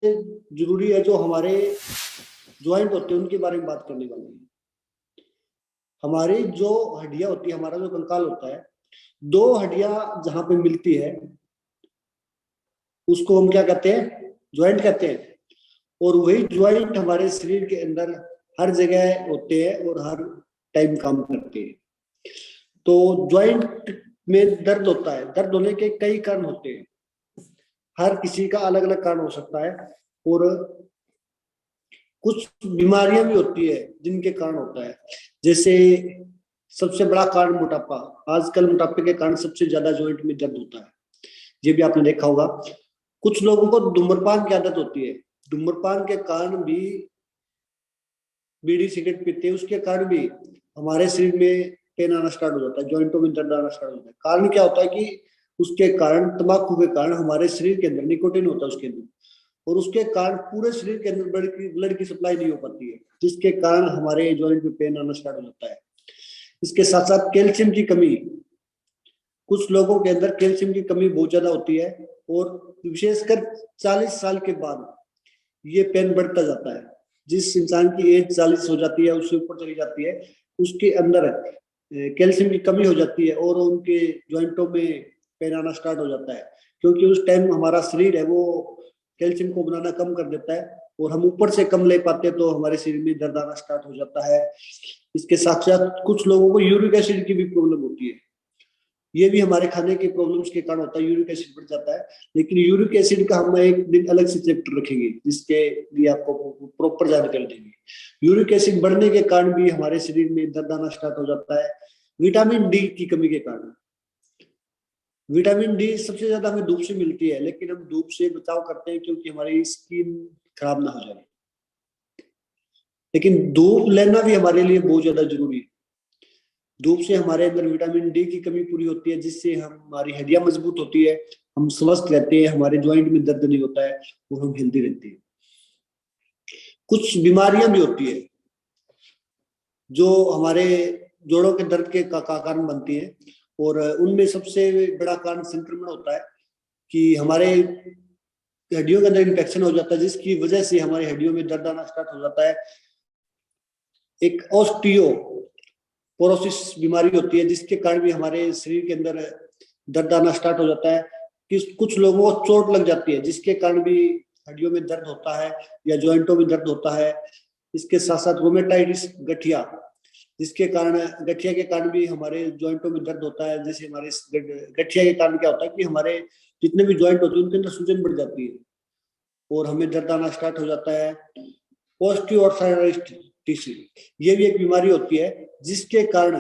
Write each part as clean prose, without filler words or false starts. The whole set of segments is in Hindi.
जरूरी है जो हमारे ज्वाइंट होते हैं उनके बारे में बात करने वाले हैं। हमारी जो हड्डियां होती है, हमारा जो कंकाल होता है, दो हड्डियां जहां पे मिलती है उसको हम क्या कहते हैं? ज्वाइंट कहते हैं। और वही ज्वाइंट हमारे शरीर के अंदर हर जगह होते हैं और हर टाइम काम करते हैं। तो ज्वाइंट में दर्द होता है, दर्द होने के कई कारण होते हैं, हर किसी का अलग अलग कारण हो सकता है। और कुछ बीमारियां भी होती है जिनके कारण होता है, जैसे सबसे बड़ा कारण मोटापा। आजकल मोटापे के कारण सबसे ज्यादा जॉइंट में दर्द होता है, ये भी आपने देखा होगा। कुछ लोगों को धूम्रपान की आदत होती है, धूम्रपान के कारण भी, बीड़ी सिगरेट पीते हैं उसके कारण भी हमारे शरीर में पेन आना स्टार्ट हो जाता है, जॉइंटों में दर्द आना स्टार्ट हो जाता है। कारण क्या होता है कि उसके कारण, तंबाकू के कारण हमारे शरीर के अंदर निकोटीन होता है उसके अंदर, और उसके कारण पूरे शरीर के अंदर ब्लड की सप्लाई नहीं हो पाती है, जिसके कारण हमारे जॉइंट में पेन आना स्टार्ट हो जाता है। इसके साथ साथ कैल्शियम की कमी, कुछ लोगों के अंदर कैल्शियम की कमी बहुत ज्यादा होती है, और विशेषकर 40 साल के बाद ये पेन बढ़ता जाता है। जिस इंसान की एज 40 हो जाती है, उससे ऊपर चली जाती है, उसके अंदर कैल्शियम की कमी हो जाती है और उनके जॉइंटों में पेन आना स्टार्ट हो जाता है, क्योंकि उस टाइम हमारा शरीर है वो कैल्शियम को बनाना कम कर देता है, और हम ऊपर से कम ले पाते हैं तो हमारे शरीर में दर्द आना स्टार्ट हो जाता है। इसके साथ साथ कुछ लोगों को यूरिक एसिड की भी प्रॉब्लम होती है, ये भी हमारे खाने के प्रॉब्लम्स के कारण होता है, यूरिक एसिड बढ़ जाता है। लेकिन यूरिक एसिड का हम एक दिन अलग से चैप्टर रखेंगे जिसके लिए आपको प्रॉपर जानकारी देंगे। यूरिक एसिड बढ़ने के कारण भी हमारे शरीर में दर्द आना स्टार्ट हो जाता है। विटामिन डी की कमी के कारण, विटामिन डी सबसे ज्यादा हमें धूप से मिलती है, लेकिन हम धूप से बचाव करते हैं क्योंकि हमारी स्किन खराब ना हो जाए। लेकिन धूप लेना भी हमारे लिए बहुत ज्यादा जरूरी है। धूप से हमारे अंदर विटामिन डी की कमी पूरी होती है, जिससे हमारी हड्डियां मजबूत होती है, हम स्वस्थ रहते हैं, हमारे ज्वाइंट में दर्द नहीं होता है और हम हेल्दी रहते हैं। कुछ बीमारियां भी होती है जो हमारे जोड़ों के दर्द के कारण बनती है, और उनमें सबसे बड़ा कारण संक्रमण होता है कि हमारे हड्डियों के अंदर इन्फेक्शन हो जाता है, जिसकी वजह से हमारी हड्डियों में दर्द आना स्टार्ट हो जाता है। एक ऑस्टियो पोरोसिस बीमारी होती है, जिसके कारण भी हमारे शरीर के अंदर दर्द आना स्टार्ट हो जाता है। कि कुछ लोगों को चोट लग जाती है, जिसके कारण भी हड्डियों में दर्द होता है या जॉइंटों में दर्द होता है। इसके साथ साथ रोमेटाइटिस, गठिया, जिसके कारण, गठिया के कारण भी हमारे जॉइंटों में दर्द होता है। जैसे हमारे गठिया के कारण क्या होता है कि हमारे जितने भी जॉइंट होते हैं उनके अंदर सूजन बढ़ जाती है और हमें दर्द आना स्टार्ट हो जाता है। ऑस्टियोआर्थराइटिस, ये भी एक बीमारी होती है जिसके कारण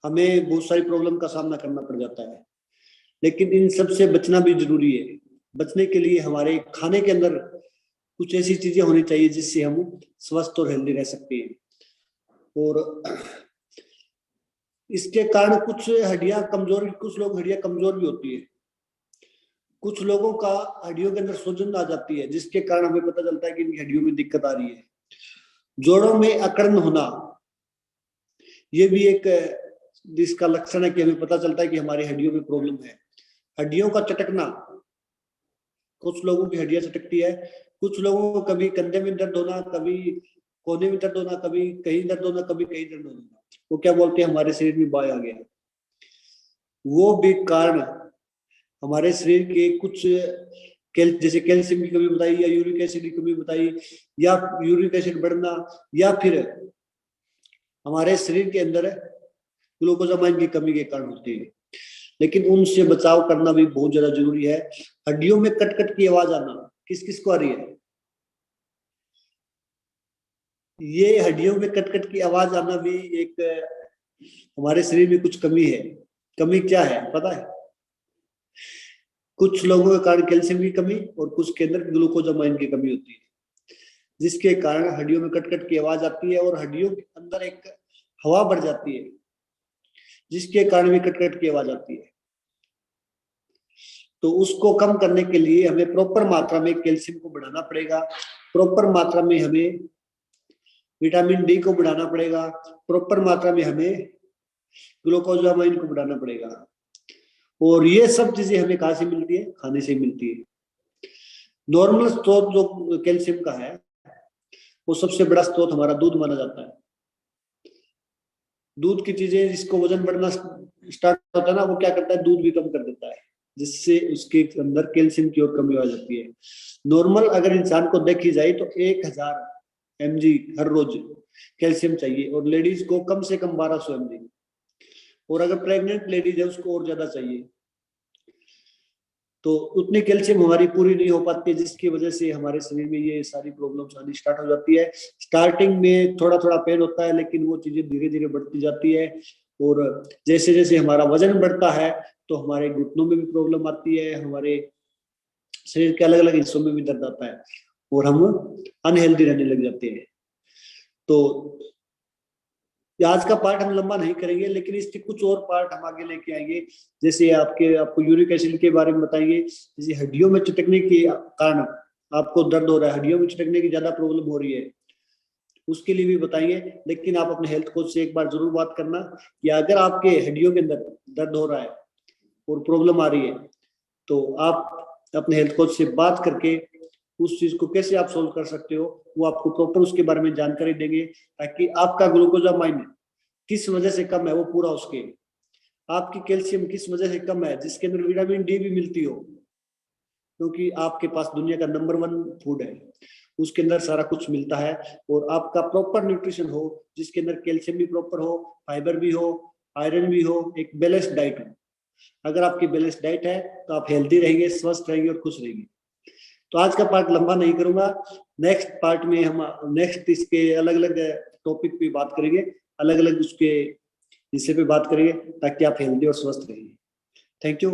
हमें बहुत सारी प्रॉब्लम का सामना करना पड़ जाता है। लेकिन इन सब से बचना भी जरूरी है। बचने के लिए हमारे खाने के अंदर कुछ ऐसी चीजें होनी चाहिए जिससे हम स्वस्थ और हेल्दी रह सकते हैं। और इसके कारण कुछ हड्डियां कमजोर, कुछ लोग हड्डियां कमजोर भी होती है। कुछ लोगों का हड्डियों के अंदर सूजन आ जाती है, जिसके कारण हमें पता चलता है कि इनकी हड्डियों में दिक्कत आ रही है। जोड़ों में अकड़न होना, ये भी एक जिसका लक्षण है कि हमें पता चलता है कि हमारी हड्डियों में प्रॉब्लम है। हड्डियों का चटकना, कुछ लोगों की हड्डियां चटकती है, कुछ लोगों को कभी कंधे में दर्द होना, कभी कोने में दर्द होना, कभी कहीं दर्द होना, कभी कहीं दर्द होना, वो क्या बोलते हैं, हमारे शरीर में बाय आ गया। वो भी कारण हमारे शरीर के कुछ जैसे कैल्शियम की कमी बताई, या यूरिक एसिड की कमी बताई, या यूरिक एसिड बढ़ना, या फिर हमारे शरीर के अंदर ग्लूकोजामाइन की कमी के कारण होती है। लेकिन उनसे बचाव करना भी बहुत ज्यादा जरूरी है। हड्डियों में कट कट की आवाज आना, किस किस को आ रही है? ये हड्डियों में कट कट की आवाज आना भी एक हमारे शरीर में कुछ कमी है। कमी क्या है पता है? कुछ लोगों के कारण कैल्शियम की कमी और कुछ के अंदर ग्लूकोजामाइन की कमी होती है, जिसके कारण हड्डियों में कट कट की आवाज आती है और हड्डियों के अंदर एक हवा बढ़ जाती है, जिसके कारण भी कट कट की आवाज आती है। तो उसको कम करने के लिए हमें प्रॉपर मात्रा में कैल्शियम को बढ़ाना पड़ेगा, प्रॉपर मात्रा में हमें विटामिन डी को बढ़ाना पड़ेगा, प्रॉपर मात्रा में हमें ग्लूकोजामाइन को बढ़ाना पड़ेगा। और ये सब चीजें हमें कहाँ से मिलती है? खाने से मिलती है। नॉर्मल स्रोत जो कैल्शियम का है वो सबसे बड़ा स्रोत हमारा दूध माना जाता है। दूध की चीजें जिसको वजन बढ़ना स्टार्ट होता है ना, वो क्या करता है, दूध भी कम कर देता है, जिससे उसके अंदर कैल्शियम की और कमी आ जाती है। नॉर्मल अगर इंसान को देखी जाए तो 1000 mg हर रोज कैल्शियम चाहिए, और लेडीज को कम से कम 1200 mg, और अगर प्रेग्नेंट लेडीज है उसको और ज्यादा चाहिए। तो उतनी कैल्शियम हमारी पूरी नहीं हो पाती है, जिसकी वजह से हमारे शरीर में ये सारी प्रॉब्लम्स आनी स्टार्ट हो जाती है। स्टार्टिंग में थोड़ा थोड़ा पेन होता है, लेकिन वो चीजें धीरे धीरे बढ़ती जाती है, और जैसे जैसे हमारा वजन बढ़ता है तो हमारे घुटनों में भी प्रॉब्लम आती है, हमारे शरीर के अलग अलग हिस्सों में भी दर्द आता है, और हम अनहेल्दी रहने लग जाते हैं। तो आज का पार्ट हम लंबा नहीं करेंगे, लेकिन इसके कुछ और पार्ट हम आगे लेके आएंगे। जैसे आपको यूरिक एसिड के बारे में बताएंगे, जैसे हड्डियों में चटकने के कारण आपको दर्द हो रहा है, हड्डियों में चटकने की ज्यादा प्रॉब्लम हो रही है, उसके लिए भी बताएंगे। लेकिन आप अपने हेल्थ कोच से एक बार जरूर बात करना कि अगर आपके हड्डियों के अंदर दर्द हो रहा है और प्रॉब्लम आ रही है, तो आप अपने हेल्थ कोच से बात करके उस चीज को कैसे आप सोल्व कर सकते हो, वो आपको प्रॉपर उसके बारे में जानकारी देंगे, ताकि आपका ग्लूकोजामाइन किस वजह से कम है वो पूरा उसके, आपकी कैल्शियम किस वजह से कम है जिसके अंदर विटामिन डी भी मिलती हो, क्योंकि आपके पास दुनिया का नंबर 1 फूड है, उसके अंदर सारा कुछ मिलता है। और आपका प्रॉपर न्यूट्रिशन हो, जिसके अंदर कैल्शियम भी प्रॉपर हो, फाइबर भी हो, आयरन भी हो, एक बैलेंस्ड डाइट हो। अगर आपकी बैलेंस्ड डाइट है तो आप हेल्दी रहेंगे, स्वस्थ रहेंगे और खुश रहेंगे। तो आज का पार्ट लंबा नहीं करूंगा, नेक्स्ट पार्ट में हम नेक्स्ट इसके अलग अलग टॉपिक पे बात करेंगे, अलग अलग उसके हिस्से पे बात करेंगे, ताकि आप हेल्दी और स्वस्थ रहेंगे। Thank you.